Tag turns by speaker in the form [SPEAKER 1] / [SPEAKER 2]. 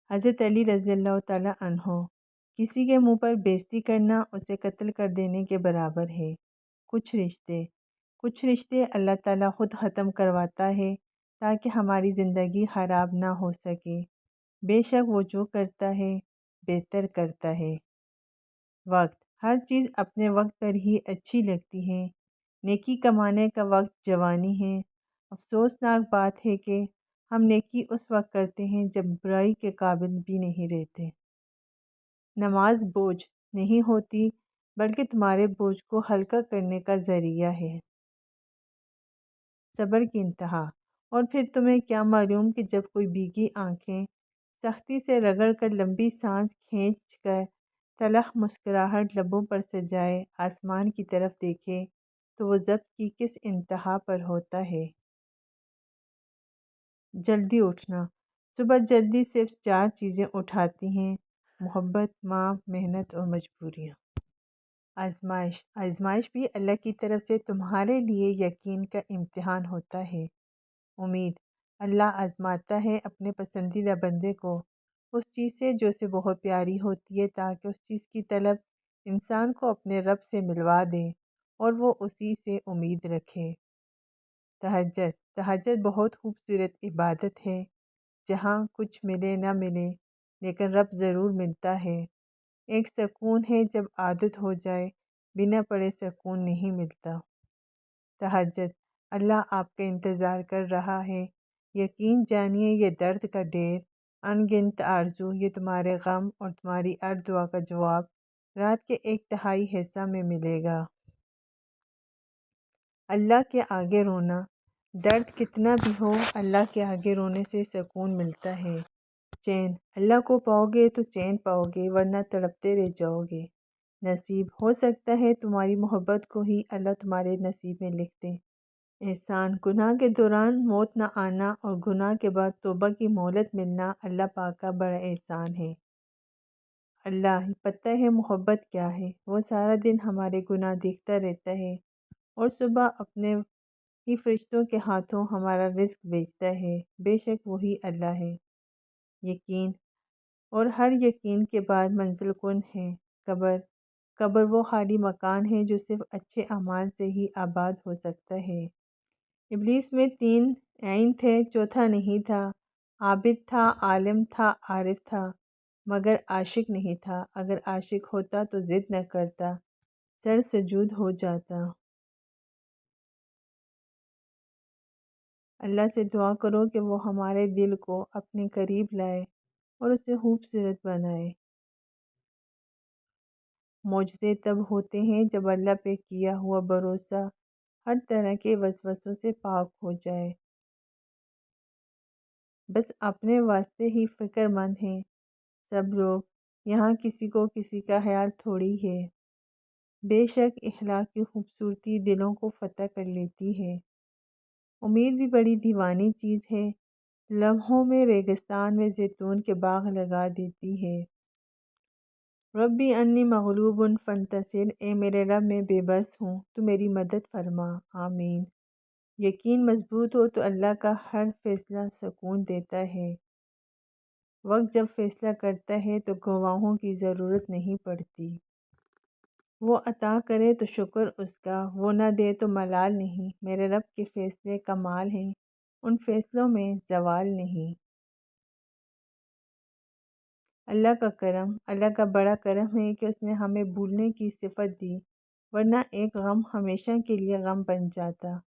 [SPEAKER 1] حضرت علی رضی اللہ تعالیٰ عنہ، کسی کے منہ پر بےزتی کرنا اسے قتل کر دینے کے برابر ہے۔ کچھ رشتے اللہ تعالیٰ خود ختم کرواتا ہے تاکہ ہماری زندگی خراب نہ ہو سکے۔ بے شک وہ جو کرتا ہے بہتر کرتا ہے۔ وقت، ہر چیز اپنے وقت پر ہی اچھی لگتی ہے۔ نیکی کمانے کا وقت جوانی ہے۔ افسوسناک بات ہے کہ ہم نیکی اس وقت کرتے ہیں جب برائی کے قابل بھی نہیں رہتے۔ نماز بوجھ نہیں ہوتی بلکہ تمہارے بوجھ کو ہلکا کرنے کا ذریعہ ہے۔ صبر کی انتہا، اور پھر تمہیں کیا معلوم کہ جب کوئی بھیگی آنکھیں سختی سے رگڑ کر لمبی سانس کھینچ کر تلخ مسکراہٹ لبوں پر سجائے آسمان کی طرف دیکھے تو وہ ضبط کی کس انتہا پر ہوتا ہے۔ جلدی اٹھنا، صبح جلدی صرف 4 چیزیں اٹھاتی ہیں: محبت، ماں، محنت اور مجبوریاں۔ آزمائش بھی اللہ کی طرف سے تمہارے لیے یقین کا امتحان ہوتا ہے۔ امید، اللہ آزماتا ہے اپنے پسندیدہ بندے کو اس چیز سے جو اسے بہت پیاری ہوتی ہے تاکہ اس چیز کی طلب انسان کو اپنے رب سے ملوا دے اور وہ اسی سے امید رکھے۔ تہجد بہت خوبصورت عبادت ہے جہاں کچھ ملے نہ ملے لیکن رب ضرور ملتا ہے۔ ایک سکون ہے جب عادت ہو جائے، بنا پڑھے سکون نہیں ملتا۔ تہجد، اللہ آپ کا انتظار کر رہا ہے، یقین جانیے یہ درد کا ڈھیر، ان گنت آرزو، یہ تمہارے غم اور تمہاری ہر دعا کا جواب رات کے 1/3 حصہ میں ملے گا۔ اللہ کے آگے رونا، درد کتنا بھی ہو اللہ کے آگے رونے سے سکون ملتا ہے۔ چین، اللہ کو پاؤ گے تو چین پاؤ گے ورنہ تڑپتے رہ جاؤ گے۔ نصیب، ہو سکتا ہے تمہاری محبت کو ہی اللہ تمہارے نصیب میں لکھ دے۔ احسان، گناہ کے دوران موت نہ آنا اور گناہ کے بعد توبہ کی مہلت ملنا اللہ پاک کا بڑا احسان ہے۔ اللہ پتہ ہے محبت کیا ہے، وہ سارا دن ہمارے گناہ دیکھتا رہتا ہے اور صبح اپنے ہی فرشتوں کے ہاتھوں ہمارا رزق بھیجتا ہے۔ بے شک وہی اللہ ہے۔ یقین، اور ہر یقین کے بعد منزل کن ہے قبر وہ خالی مکان ہے جو صرف اچھے اعمال سے ہی آباد ہو سکتا ہے۔ ابلیس میں 3 عین تھے، چوتھا نہیں تھا۔ عابد تھا، عالم تھا، عارف تھا، مگر عاشق نہیں تھا۔ اگر عاشق ہوتا تو ضد نہ کرتا، سر سجود ہو جاتا۔ اللہ سے دعا کرو کہ وہ ہمارے دل کو اپنے قریب لائے اور اسے خوبصورت بنائے۔ معجزے تب ہوتے ہیں جب اللہ پہ کیا ہوا بھروسہ ہر طرح کے وسوسوں سے پاک ہو جائے۔ بس اپنے واسطے ہی فکر مند ہیں سب لوگ، یہاں کسی کو کسی کا خیال تھوڑی ہے۔ بے شک اخلاق کی خوبصورتی دلوں کو فتح کر لیتی ہے۔ امید بھی بڑی دیوانی چیز ہے، لمحوں میں ریگستان میں زیتون کے باغ لگا دیتی ہے۔ ربی انی مغلوب فانتصر، اے میرے رب میں بے بس ہوں، تو میری مدد فرما، آمین۔ یقین مضبوط ہو تو اللہ کا ہر فیصلہ سکون دیتا ہے۔ وقت جب فیصلہ کرتا ہے تو گواہوں کی ضرورت نہیں پڑتی۔ وہ عطا کرے تو شکر اس کا، وہ نہ دے تو ملال نہیں۔ میرے رب کے فیصلے کمال ہیں، ان فیصلوں میں زوال نہیں۔ اللہ کا کرم، اللہ کا بڑا کرم ہے کہ اس نے ہمیں بھولنے کی صفت دی، ورنہ ایک غم ہمیشہ کے لیے غم بن جاتا۔